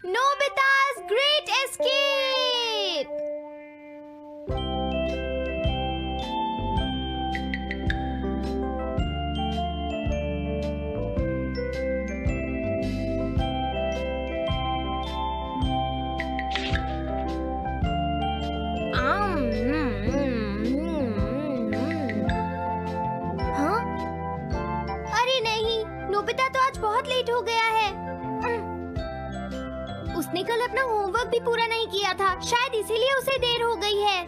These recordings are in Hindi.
Nobita's Great Escape! हाँ? अरे नहीं, नोबिता तो आज बहुत लेट हो गया है। उसने कल अपना होमवर्क भी पूरा नहीं किया था, शायद इसीलिए उसे देर हो गई है।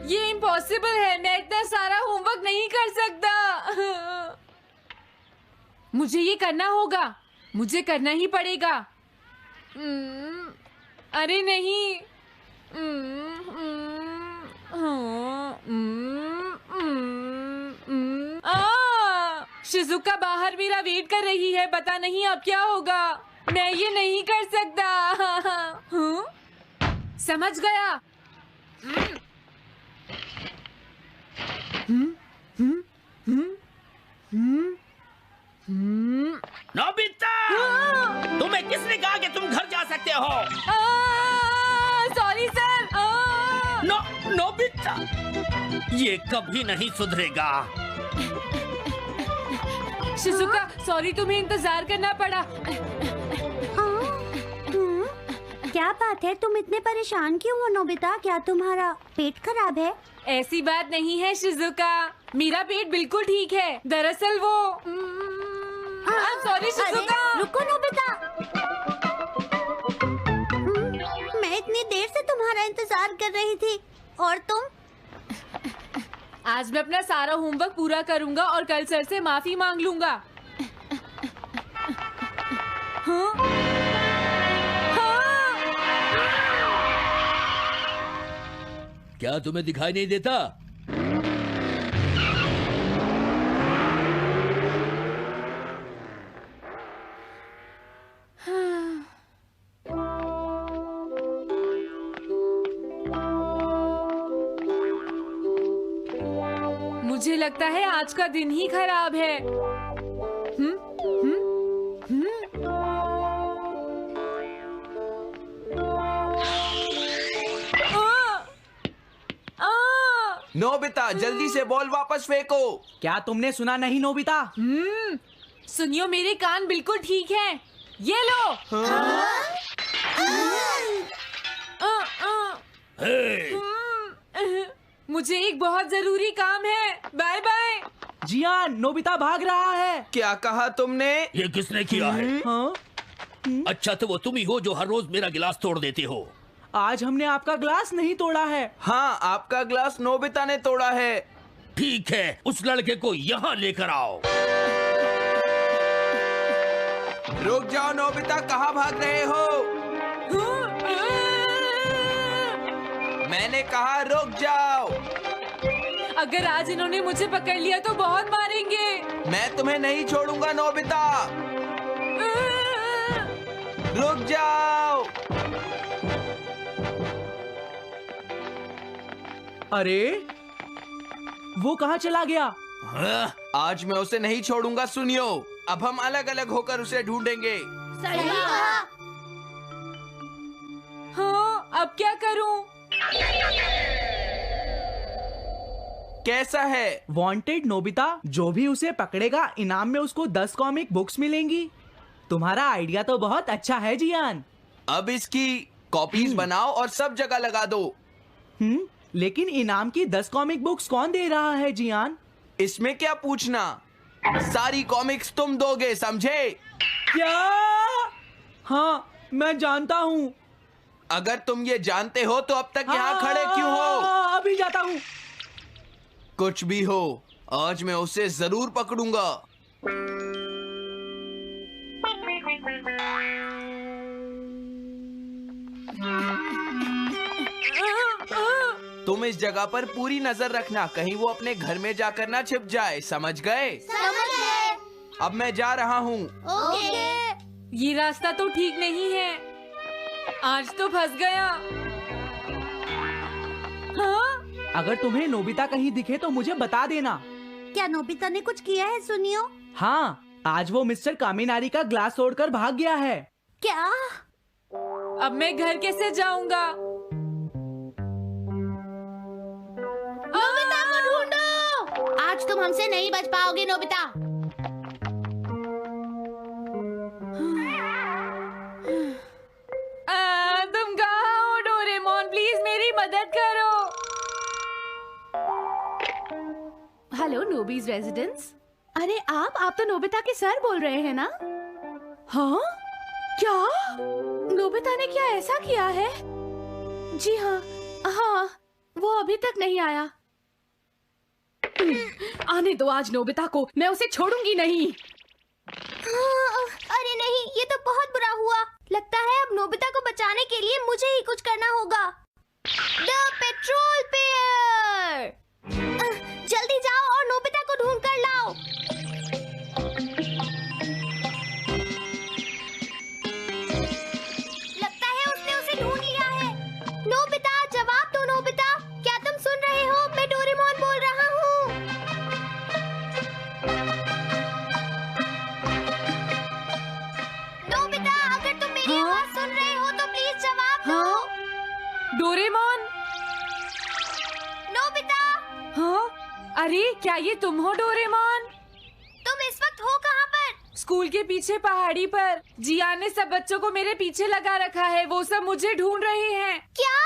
ये इम्पॉसिबल है, मैं इतना सारा होमवर्क नहीं कर सकता। मुझे ये करना होगा, मुझे करना ही पड़ेगा। अरे नहीं। शिजुका बाहर मेरा वेट कर रही है, पता नहीं अब क्या होगा। मैं ये नहीं कर सकता। समझ गया। नोबिता, तुम्हें किसने कहा कि तुम घर जा सकते हो? Sorry sir. नोबिता, ये कभी नहीं सुधरेगा। शिजुका सॉरी, तुम्हें इंतजार करना पड़ा। क्या बात है, तुम इतने परेशान क्यों हो नोबिता? क्या तुम्हारा पेट खराब है? ऐसी बात नहीं है शिजुका, मेरा पेट बिल्कुल ठीक है। दरअसल वो सॉरी शिजुका। रुको नोबिता, मैं इतनी देर से तुम्हारा इंतजार कर रही थी और तुम? आज मैं अपना सारा होमवर्क पूरा करूंगा और कल सर से माफी मांग लूंगा। हाँ? क्या तुम्हें दिखाई नहीं देता? मुझे लगता है आज का दिन ही खराब है। नोबिता, जल्दी से बॉल वापस फेंको। क्या तुमने सुना नहीं नोबिता? सुनियो, मेरे कान बिल्कुल ठीक हैं। ये लो। मुझे एक बहुत जरूरी काम है। Bye bye. जियान, नोबिता भाग रहा है। क्या कहा तुमने? ये किसने किया है? हाँ? अच्छा तो वो तुम ही हो जो हर रोज मेरा गिलास तोड़ देते हो। आज हमने आपका ग्लास नहीं तोड़ा है। हाँ, आपका ग्लास नोबिता ने तोड़ा है। ठीक है, उस लड़के को यहाँ लेकर आओ। रुक जाओ नोबिता, कहाँ भाग रहे हो? मैंने कहा रुक जाओ। अगर आज इन्होंने मुझे पकड़ लिया तो बहुत मारेंगे। मैं तुम्हें नहीं छोड़ूंगा नोबिता, रुक जाओ। अरे वो कहाँ चला गया? आज मैं उसे नहीं छोड़ूंगा। सुनियो, अब हम अलग अलग होकर उसे ढूंढेंगे। सही कहा। हाँ, अब क्या करूं? कैसा है? वांटेड नोबिता, जो भी उसे पकड़ेगा इनाम में उसको 10 कॉमिक बुक्स मिलेंगी। तुम्हारा आइडिया तो बहुत अच्छा है जियान। अब इसकी कॉपीज बनाओ और सब जगह लगा दो। लेकिन इनाम की 10 कॉमिक बुक्स कौन दे रहा है जियान? इसमें क्या पूछना, सारी कॉमिक्स तुम दोगे, समझे? क्या? हाँ, मैं जानता हूँ। अगर तुम ये जानते हो तो अब तक यहाँ खड़े क्यों हो? अभी जाता हूँ। कुछ भी हो, आज मैं उसे जरूर पकड़ूंगा। तुम इस जगह पर पूरी नजर रखना, कहीं वो अपने घर में जाकर ना छिप जाए, समझ गए? समझ गए। अब मैं जा रहा हूँ। ओके। ये रास्ता तो ठीक नहीं है। आज तो फंस गया। हाँ? अगर तुम्हें नोबिता कहीं दिखे तो मुझे बता देना। क्या नोबिता ने कुछ किया है सुनियो? हाँ, आज वो मिस्टर कामिनारी का ग्लास तोड़कर भाग गया है। क्या? अब मैं घर कैसे जाऊंगा? नोबिता को ढूंढो। आज तुम हमसे नहीं बच पाओगे नोबिता। तुम कहाँ हो डोरेमोन? प्लीज मेरी मदद करो। Hello Nobi's residence. अरे आप तो नोबिता के सर बोल रहे हैं ना? हाँ? क्या? नोबिता ने क्या ऐसा किया है? जी हाँ, हाँ, वो अभी तक नहीं आया। आने दो आज नोबिता को, मैं उसे छोड़ूंगी नहीं। अरे नहीं, ये तो बहुत बुरा हुआ। लगता है अब नोबिता को बचाने के लिए मुझे ही कुछ करना होगा। द पेट्रोल पेयर, जल्दी जाओ और नोबिता को ढूंढ कर लाओ। लगता है उसने उसे ढूंढ लिया है। नोबिता, जवाब दो नोबिता। क्या तुम सुन रहे हो? मैं डोरेमोन बोल रहा हूँ। नोबिता, अगर तुम मेरी आवाज सुन रहे हो तो प्लीज जवाब दो। डोरेमोन? नोबिता, हाँ? अरे क्या ये तुम हो डोरेमोन? तुम इस वक्त हो कहाँ पर? स्कूल के पीछे पहाड़ी पर। जियान ने सब बच्चों को मेरे पीछे लगा रखा है। वो सब मुझे ढूंढ रहे हैं। क्या?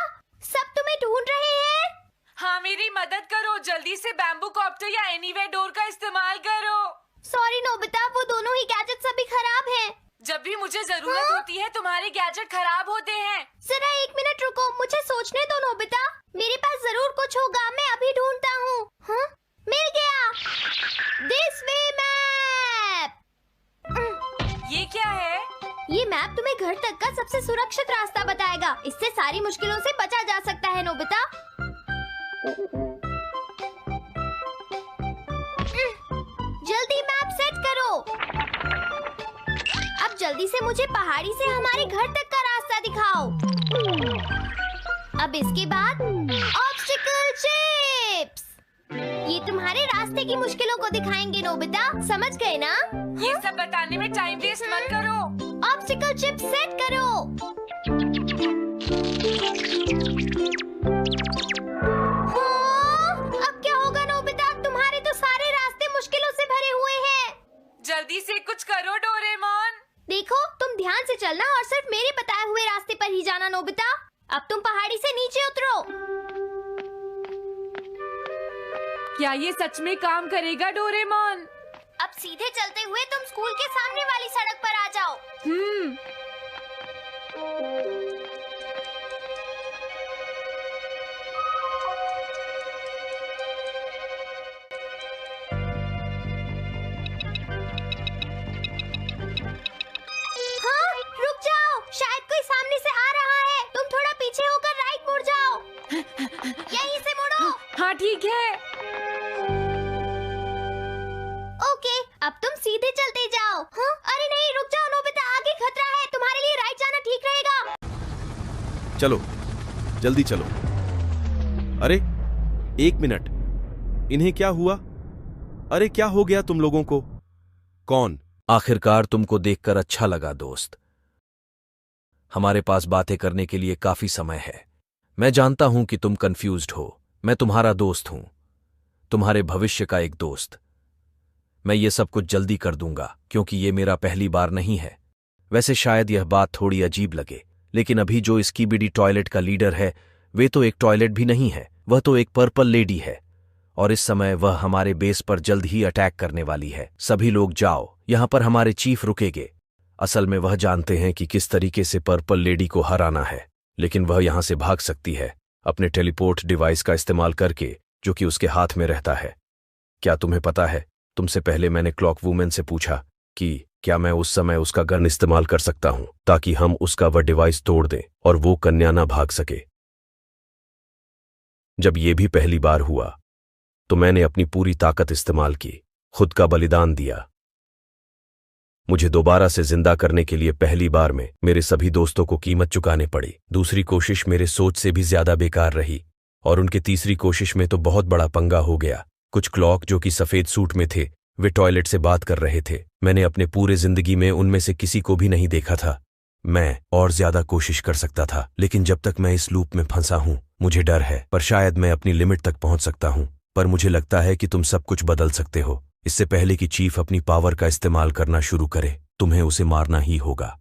सब तुम्हें ढूंढ रहे हैं? हाँ, मेरी मदद करो। जल्दी से बैम्बू कॉप्टर या एनीवेयर डोर का इस्तेमाल करो। सॉरी नोबिता, वो दोनों ही गैजेट्स अभी खराब हैं। जब भी मुझे जरूरत होती है तुम्हारे गैजेट खराब होते हैं। जरा एक मिनट रुको, मुझे सोचने दो नोबिता। मेरे पास जरूर कुछ होगा, मैं अभी ढूंढता हूँ। हाँ? मिल गया। This way map. ये क्या है? ये मैप तुम्हें घर तक का सबसे सुरक्षित रास्ता बताएगा। इससे सारी मुश्किलों से बचा जा सकता है नोबिता। जल्दी मैप सेट करो। अब जल्दी से मुझे पहाड़ी से हमारे घर तक का रास्ता दिखाओ। अब इसके बाद ऑब्स्टिकल चिप्स। ये तुम्हारे रास्ते की मुश्किलों को दिखाएंगे नोबिता, समझ गए ना? ये सब बताने में टाइम वेस्ट मत करो। ऑब्स्टिकल चिप्स सेट करो। हाँ, अब क्या होगा नोबिता? तुम्हारे तो सारे रास्ते मुश्किलों से भरे हुए हैं। जल्दी से कुछ करो डोरेमोन। देखो, तुम ध्यान से चलना और सिर्फ मेरे बताए हुए रास्ते पर ही जाना नोबिता। अब तुम पहाड़ी से नीचे उतरो। क्या ये सच में काम करेगा डोरेमोन? अब सीधे चलते हुए तुम स्कूल के सामने वाली सड़क पर आ जाओ। हाँ, रुक जाओ, शायद कोई सामने से आ रहा है। तुम थोड़ा पीछे होकर राइट मुड़ जाओ। यहीं से मुड़ो। हाँ ठीक है। ओके, अब तुम सीधे चलते जाओ। हाँ? अरे नहीं, रुक जाओ नोबिता, आगे खतरा है। तुम्हारे लिए राइट जाना ठीक रहेगा। चलो, जल्दी चलो। अरे, एक मिनट, इन्हें क्या हुआ? अरे क्या हो गया तुम लोगों को? कौन? आखिरकार तुमको देखकर अच्छा लगा दोस्त। हमारे पास बातें करने के लिए काफी समय है। मैं जानता हूं कि तुम कंफ्यूज्ड हो। मैं तुम्हारा दोस्त हूं, तुम्हारे भविष्य का एक दोस्त। मैं ये सब कुछ जल्दी कर दूंगा क्योंकि ये मेरा पहली बार नहीं है। वैसे शायद यह बात थोड़ी अजीब लगे, लेकिन अभी जो इस कीबीडी टॉयलेट का लीडर है वे तो एक टॉयलेट भी नहीं है, वह तो एक पर्पल लेडी है। और इस समय वह हमारे बेस पर जल्द ही अटैक करने वाली है। सभी लोग जाओ, यहां पर हमारे चीफ रुकेंगे। असल में वह जानते हैं कि किस तरीके से पर्पल लेडी को हराना है, लेकिन वह यहां से भाग सकती है अपने टेलीपोर्ट डिवाइस का इस्तेमाल करके, जो कि उसके हाथ में रहता है। क्या तुम्हें पता है, तुमसे पहले मैंने क्लॉक वुमेन से पूछा कि क्या मैं उस समय उसका गन इस्तेमाल कर सकता हूं ताकि हम उसका वह डिवाइस तोड़ दें और वो कन्या ना भाग सके। जब ये भी पहली बार हुआ तो मैंने अपनी पूरी ताकत इस्तेमाल की, खुद का बलिदान दिया। मुझे दोबारा से जिंदा करने के लिए पहली बार में मेरे सभी दोस्तों को कीमत चुकाने पड़ी। दूसरी कोशिश मेरे सोच से भी ज्यादा बेकार रही और उनके तीसरी कोशिश में तो बहुत बड़ा पंगा हो गया। कुछ क्लॉक जो कि सफेद सूट में थे, वे टॉयलेट से बात कर रहे थे। मैंने अपने पूरे जिंदगी में उनमें से किसी को भी नहीं देखा था। मैं और ज्यादा कोशिश कर सकता था, लेकिन जब तक मैं इस लूप में फंसा हूं, मुझे डर है, पर शायद मैं अपनी लिमिट तक पहुंच सकता हूं। पर मुझे लगता है कि तुम सब कुछ बदल सकते हो। इससे पहले कि चीफ अपनी पावर का इस्तेमाल करना शुरू करे, तुम्हें उसे मारना ही होगा।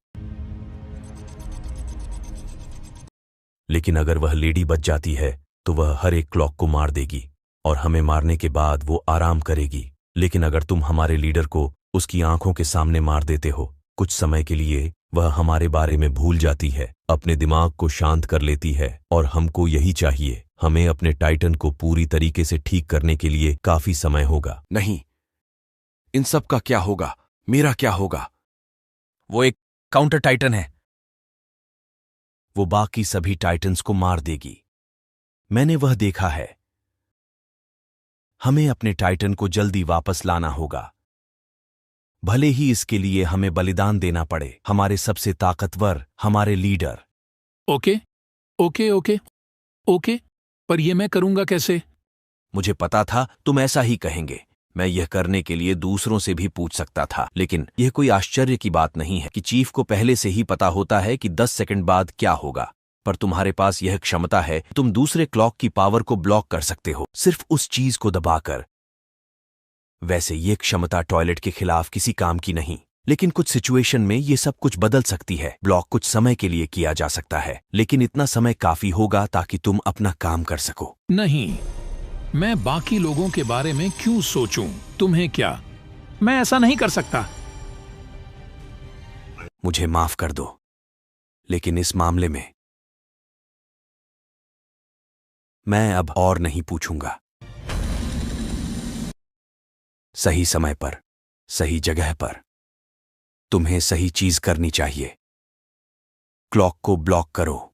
लेकिन अगर वह लेडी बच जाती है तो वह हर एक क्लॉक को मार देगी और हमें मारने के बाद वो आराम करेगी। लेकिन अगर तुम हमारे लीडर को उसकी आंखों के सामने मार देते हो, कुछ समय के लिए वह हमारे बारे में भूल जाती है, अपने दिमाग को शांत कर लेती है और हमको यही चाहिए। हमें अपने टाइटन को पूरी तरीके से ठीक करने के लिए काफी समय होगा। नहीं, इन सब का क्या होगा? मेरा क्या होगा? वो एक काउंटर टाइटन है। वो बाकी सभी टाइटन्स को मार देगी। मैंने वह देखा है। हमें अपने टाइटन को जल्दी वापस लाना होगा, भले ही इसके लिए हमें बलिदान देना पड़े। हमारे सबसे ताकतवर, हमारे leader. Okay okay okay okay, पर ये मैं करूंगा कैसे? मुझे पता था तुम ऐसा ही कहेंगे। मैं यह करने के लिए दूसरों से भी पूछ सकता था, लेकिन यह कोई आश्चर्य की बात नहीं है कि चीफ को पहले से ही पता होता है कि 10 सेकंड बाद क्या होगा। पर तुम्हारे पास यह क्षमता है, तुम दूसरे क्लॉक की पावर को ब्लॉक कर सकते हो, सिर्फ उस चीज को दबाकर। वैसे ये क्षमता टॉयलेट के खिलाफ किसी काम की नहीं, लेकिन कुछ सिचुएशन में ये सब कुछ बदल सकती है। ब्लॉक कुछ समय के लिए किया जा सकता है, लेकिन इतना समय काफी होगा ताकि तुम अपना काम कर सको। नहीं, मैं बाकी लोगों के बारे में क्यों सोचूं? तुम्हें क्या? मैं ऐसा नहीं कर सकता। मुझे माफ कर दो, लेकिन इस मामले में मैं अब और नहीं पूछूंगा। सही समय पर, सही जगह पर तुम्हें सही चीज करनी चाहिए। क्लॉक को ब्लॉक करो।